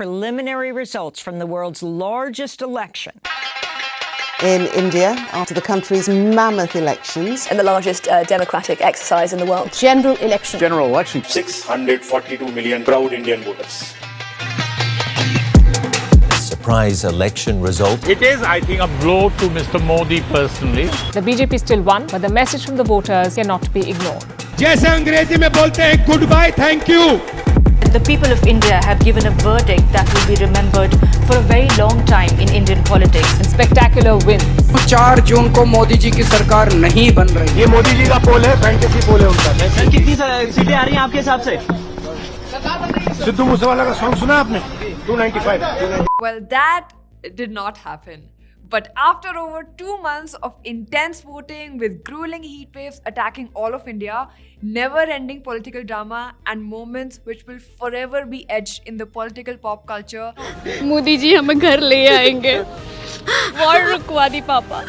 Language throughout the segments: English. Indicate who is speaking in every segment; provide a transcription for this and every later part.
Speaker 1: preliminary results from the world's largest election.
Speaker 2: In India, after the country's mammoth elections.
Speaker 3: And the largest democratic exercise in the world.
Speaker 4: General election.
Speaker 5: 642 million proud Indian voters.
Speaker 6: Surprise election result.
Speaker 7: It is, I think, a blow to Mr. Modi personally.
Speaker 8: The BJP still won, but the message from the voters cannot be ignored.
Speaker 9: जैसे अंग्रेजी में बोलते हैं goodbye, thank you.
Speaker 10: The people of India have given a verdict that will be remembered for a very long time in Indian politics.
Speaker 8: And spectacular wins.
Speaker 11: 4 जून को मोदी जी की सरकार नहीं बन रही।
Speaker 9: ये मोदी जी का पोल है, फैंटेसी पोल है उनका।
Speaker 12: सर कितनी सीटें आ रही हैं आपके हिसाब से?
Speaker 9: सिद्धू मूसेवाला का सॉन्ग सुना आपने? 295.
Speaker 13: Well, that did not happen. But after over 2 months of intense voting with grueling heat waves attacking all of India, never-ending political drama and moments which will forever be etched in the political pop culture.
Speaker 14: Modi ji हमें घर ले आएंगे। War रुकवा दी पापा।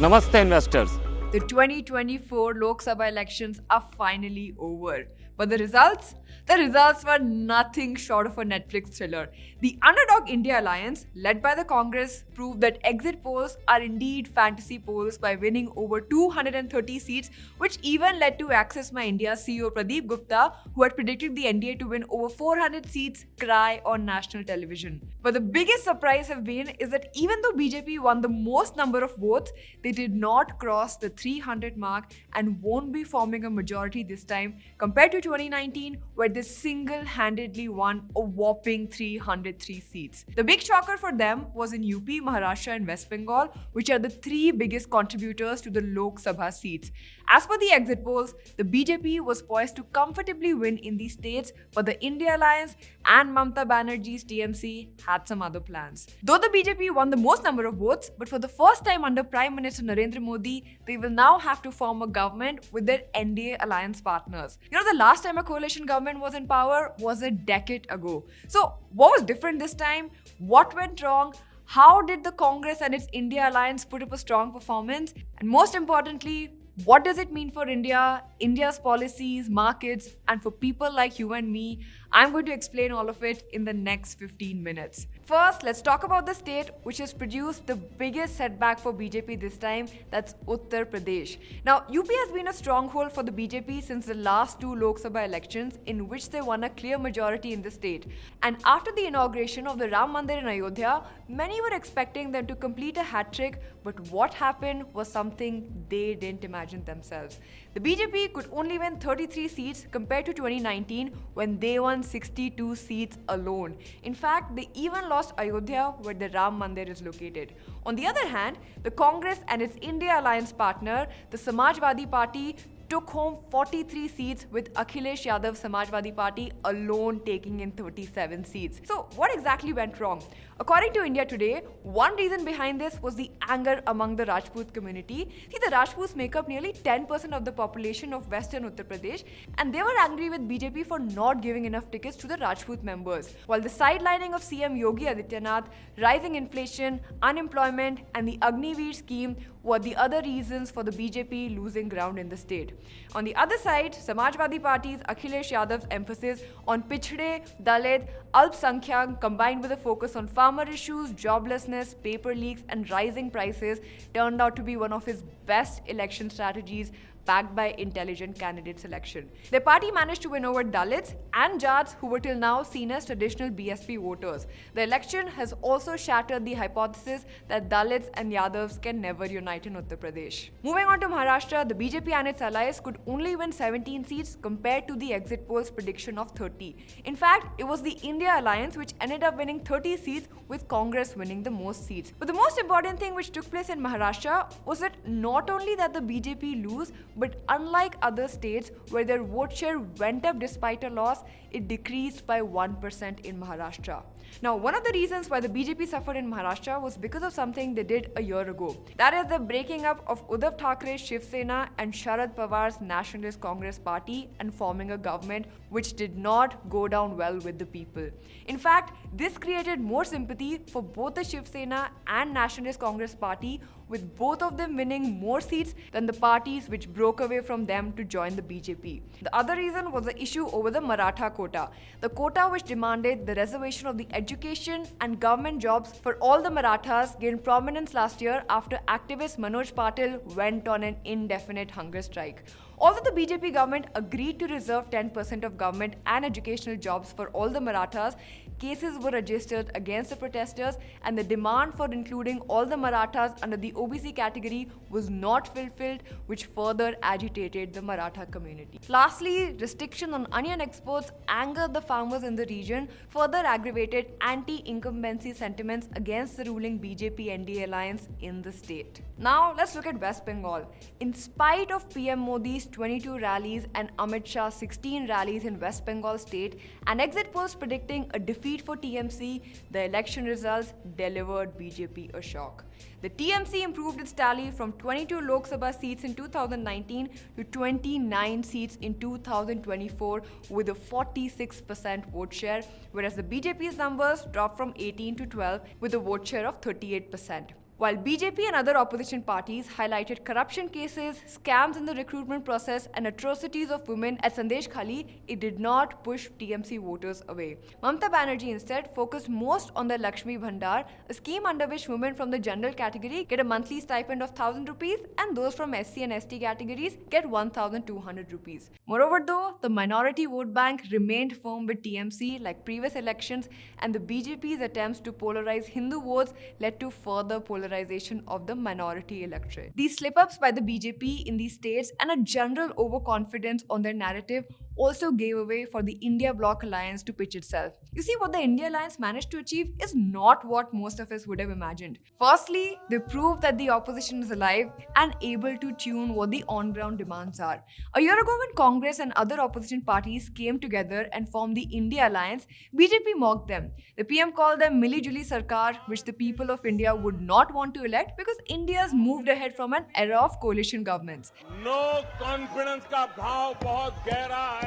Speaker 15: Namaste investors.
Speaker 13: The 2024 Lok Sabha elections are finally over. But the results? The results were nothing short of a Netflix thriller. The Underdog India Alliance, led by the Congress, proved that exit polls are indeed fantasy polls by winning over 230 seats, which even led to Access My India CEO Pradeep Gupta, who had predicted the NDA to win over 400 seats, cry on national television. But the biggest surprise have been is that even though BJP won the most number of votes, they did not cross the 300 mark and won't be forming a majority this time compared to 2019, where they single-handedly won a whopping 303 seats. The big shocker for them was in UP, Maharashtra and West Bengal, which are the 3 biggest contributors to the Lok Sabha seats. As per the exit polls, the BJP was poised to comfortably win in these states, but the India Alliance and Mamata Banerjee's TMC had some other plans. Though the BJP won the most number of votes, but for the first time under Prime Minister Narendra Modi, they will now have to form a government with their NDA alliance partners. You know, the last time a coalition government was in power was a decade ago. So, what was different this time? What went wrong? How did the Congress and its India alliance put up a strong performance? And most importantly, what does it mean for India, India's policies, markets, and for people like you and me? I'm going to explain all of it in the next 15 minutes. First, let's talk about the state which has produced the biggest setback for BJP this time, that's Uttar Pradesh. Now, UP has been a stronghold for the BJP since the last 2 Lok Sabha elections in which they won a clear majority in the state. And after the inauguration of the Ram Mandir in Ayodhya, many were expecting them to complete a hat-trick, but what happened was something they didn't imagine themselves. The BJP could only win 33 seats compared to 2019 when they won 62 seats alone. In fact, they even lost Ayodhya where the Ram Mandir is located. On the other hand, the Congress and its India alliance partner, the Samajwadi Party, took home 43 seats with Akhilesh Yadav Samajwadi Party alone taking in 37 seats. So what exactly went wrong? According to India Today, one reason behind this was the anger among the Rajput community. See, the Rajputs make up nearly 10% of the population of Western Uttar Pradesh, and they were angry with BJP for not giving enough tickets to the Rajput members. While the sidelining of CM Yogi Adityanath, rising inflation, unemployment, and the Agniveer scheme were the other reasons for the BJP losing ground in the state. On the other side, Samajwadi Party's Akhilesh Yadav's emphasis on Pichhde, Dalit, Alpsankhyak combined with a focus on farmer issues, joblessness, paper leaks and rising prices turned out to be one of his best election strategies backed by intelligent candidate selection. Their party managed to win over Dalits and Jats who were till now seen as traditional BSP voters. The election has also shattered the hypothesis that Dalits and Yadavs can never unite in Uttar Pradesh. Moving on to Maharashtra, the BJP and its allies could only win 17 seats compared to the exit polls' prediction of 30. In fact, it was the India alliance which ended up winning 30 seats with Congress winning the most seats. But the most important thing which took place in Maharashtra was that not only that the BJP lose, but unlike other states where their vote share went up despite a loss, it decreased by 1% in Maharashtra. Now, one of the reasons why the BJP suffered in Maharashtra was because of something they did a year ago. That is the breaking up of Uddhav Thackeray's Shiv Sena and Sharad Pawar's Nationalist Congress Party and forming a government which did not go down well with the people. In fact, this created more sympathy for both the Shiv Sena and Nationalist Congress Party, with both of them winning more seats than the parties which broke away from them to join the BJP. The other reason was the issue over the Maratha quota, the quota which demanded the reservation of the education and government jobs for all the Marathas gained prominence last year after activist Manoj Patil went on an indefinite hunger strike. Although the BJP government agreed to reserve 10% of government and educational jobs for all the Marathas, cases were registered against the protesters and the demand for including all the Marathas under the OBC category was not fulfilled, which further agitated the Maratha community. Lastly, restriction on onion exports angered the farmers in the region, further aggravated anti-incumbency sentiments against the ruling BJP-NDA alliance in the state. Now, let's look at West Bengal. In spite of PM Modi's 22 rallies and Amit Shah's 16 rallies in West Bengal state and exit polls predicting a defeat for TMC, the election results delivered BJP a shock. The TMC improved its tally from 22 Lok Sabha seats in 2019 to 29 seats in 2024 with a 46% vote share, whereas the BJP's numbers dropped from 18 to 12 with a vote share of 38%. While BJP and other opposition parties highlighted corruption cases, scams in the recruitment process, and atrocities of women at Sandesh Khali, it did not push TMC voters away. Mamata Banerjee instead focused most on the Lakshmi Bhandar, a scheme under which women from the general category get a monthly stipend of 1,000 rupees and those from SC and ST categories get 1,200 rupees. Moreover though, the minority vote bank remained firm with TMC like previous elections, and the BJP's attempts to polarize Hindu votes led to further polarization of the minority electorate. These slip-ups by the BJP in these states and a general overconfidence on their narrative also gave way for the India Bloc Alliance to pitch itself. You see, what the India Alliance managed to achieve is not what most of us would have imagined. Firstly, they proved that the opposition is alive and able to tune what the on-ground demands are. A year ago, when Congress and other opposition parties came together and formed the India Alliance, BJP mocked them. The PM called them Mili-Juli Sarkar, which the people of India would not want to elect because India's moved ahead from an era of coalition governments.
Speaker 9: No confidence का भाव बहुत गहरा है.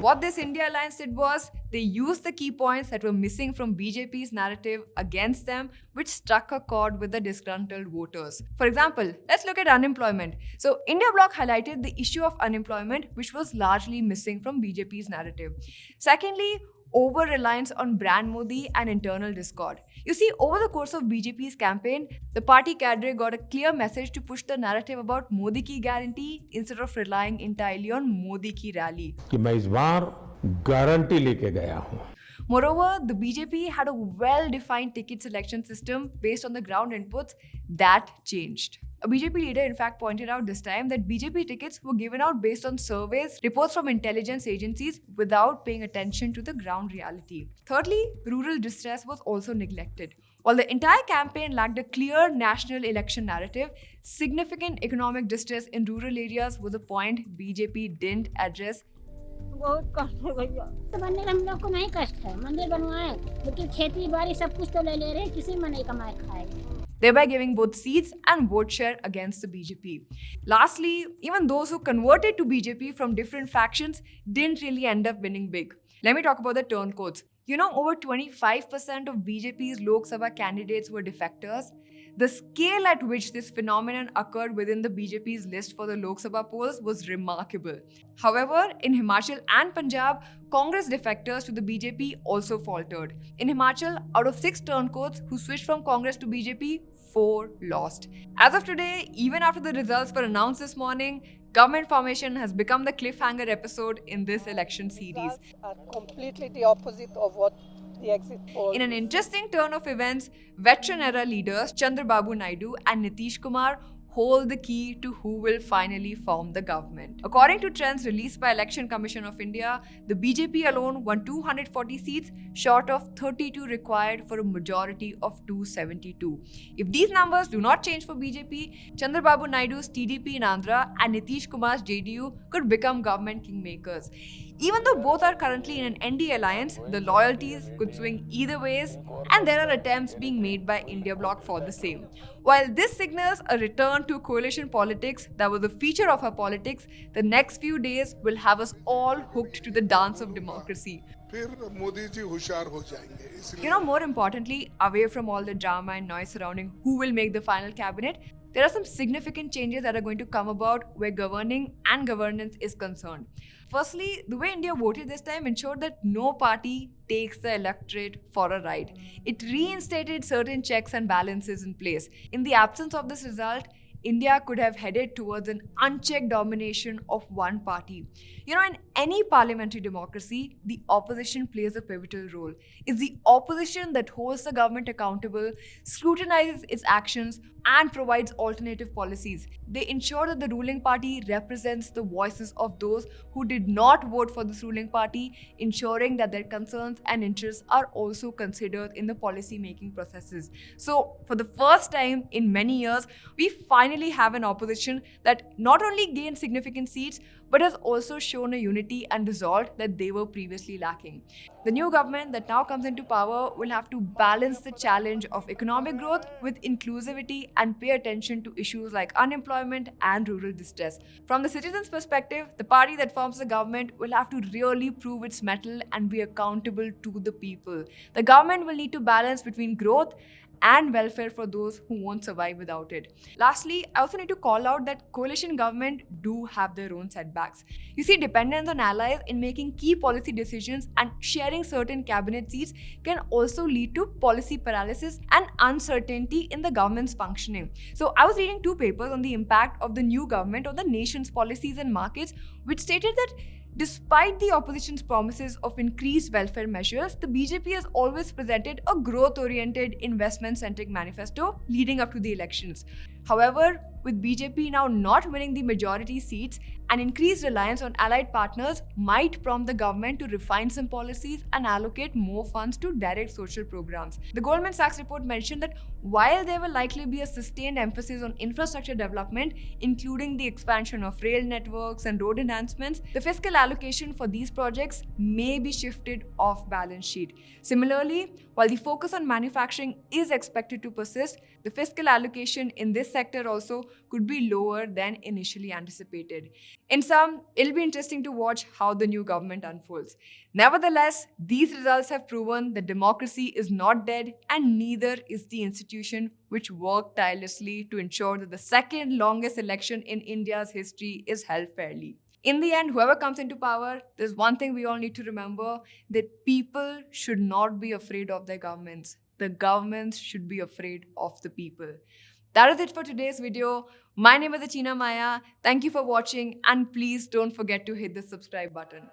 Speaker 13: What this India Alliance did was, they used the key points that were missing from BJP's narrative against them, which struck a chord with the disgruntled voters. For example, let's look at unemployment. So, India Bloc highlighted the issue of unemployment, which was largely missing from BJP's narrative. Secondly, over-reliance on brand Modi and internal discord. You see, over the course of BJP's campaign, the party cadre got a clear message to push the narrative about Modi ki guarantee instead of relying entirely on Modi ki rally.
Speaker 9: कि मैं इस बार guarantee लेके गया हूँ.
Speaker 13: Moreover, the BJP had a well-defined ticket selection system based on the ground inputs that changed. A BJP leader, in fact, pointed out this time that BJP tickets were given out based on surveys, reports from intelligence agencies without paying attention to the ground reality. Thirdly, rural distress was also neglected. While the entire campaign lacked a clear national election narrative, significant economic distress in rural areas was a point BJP didn't address.
Speaker 14: बहुत कष्ट है भैया. तो बनने का हम लोग को नहीं कष्ट है. मंदिर बनवाए, लेकिन खेती बाड़ी सब कुछ तो ले ले रहे हैं, किसी में नहीं कमाए खाए.
Speaker 13: Thereby giving both seats and vote share against the BJP. Lastly, even those who converted to BJP from different factions didn't really end up winning big. Let me talk about the turncoats. You know, over 25% of BJP's Lok Sabha candidates were defectors. The scale at which this phenomenon occurred within the BJP's list for the Lok Sabha polls was remarkable. However, in Himachal and Punjab, Congress defectors to the BJP also faltered. In Himachal, out of 6 turncoats who switched from Congress to BJP, 4 lost. As of today, even after the results were announced this morning, government formation has become the cliffhanger episode in this election series.
Speaker 4: Are completely the opposite of what the exit polls.
Speaker 13: In an interesting turn of events, veteran era leaders Chandrababu Naidu and Nitish Kumar hold the key to who will finally form the government. According to trends released by Election Commission of India, the BJP alone won 240 seats, short of 32 required for a majority of 272. If these numbers do not change for BJP, Chandrababu Naidu's TDP in Andhra and Nitish Kumar's JDU could become government kingmakers. Even though both are currently in an NDA alliance, the loyalties could swing either ways, and there are attempts being made by India Bloc for the same. While this signals a return to coalition politics that was a feature of our politics, the next few days will have us all hooked to the dance of democracy. More importantly, away from all the drama and noise surrounding who will make the final cabinet, there are some significant changes that are going to come about where governing and governance is concerned. Firstly, the way India voted this time ensured that no party takes the electorate for a ride. It reinstated certain checks and balances in place. In the absence of this result, India could have headed towards an unchecked domination of one party. In any parliamentary democracy, the opposition plays a pivotal role. It's the opposition that holds the government accountable, scrutinizes its actions, and provides alternative policies. They ensure that the ruling party represents the voices of those who did not vote for this ruling party, ensuring that their concerns and interests are also considered in the policy-making processes. So, for the first time in many years, we finally have an opposition that not only gained significant seats, but has also shown a unity and resolve that they were previously lacking. The new government that now comes into power will have to balance the challenge of economic growth with inclusivity and pay attention to issues like unemployment and rural distress. From the citizens' perspective, the party that forms the government will have to really prove its mettle and be accountable to the people. The government will need to balance between growth and welfare for those who won't survive without it. Lastly, I also need to call out that coalition government do have their own setbacks. You see, dependence on allies in making key policy decisions and sharing certain cabinet seats can also lead to policy paralysis and uncertainty in the government's functioning. So I was reading 2 papers on the impact of the new government on the nation's policies and markets, which stated that despite the opposition's promises of increased welfare measures, the BJP has always presented a growth-oriented, investment-centric manifesto leading up to the elections. However, with BJP now not winning the majority seats, an increased reliance on allied partners might prompt the government to refine some policies and allocate more funds to direct social programs. The Goldman Sachs report mentioned that while there will likely be a sustained emphasis on infrastructure development, including the expansion of rail networks and road enhancements, the fiscal allocation for these projects may be shifted off balance sheet. Similarly, while the focus on manufacturing is expected to persist, the fiscal allocation in this sector also could be lower than initially anticipated. In sum, it'll be interesting to watch how the new government unfolds. Nevertheless, these results have proven that democracy is not dead, and neither is the institution which worked tirelessly to ensure that the second longest election in India's history is held fairly. In the end, whoever comes into power, there's one thing we all need to remember, that people should not be afraid of their governments. The governments should be afraid of the people. That is it for today's video. My name is Achina Maya. Thank you for watching, and please don't forget to hit the subscribe button.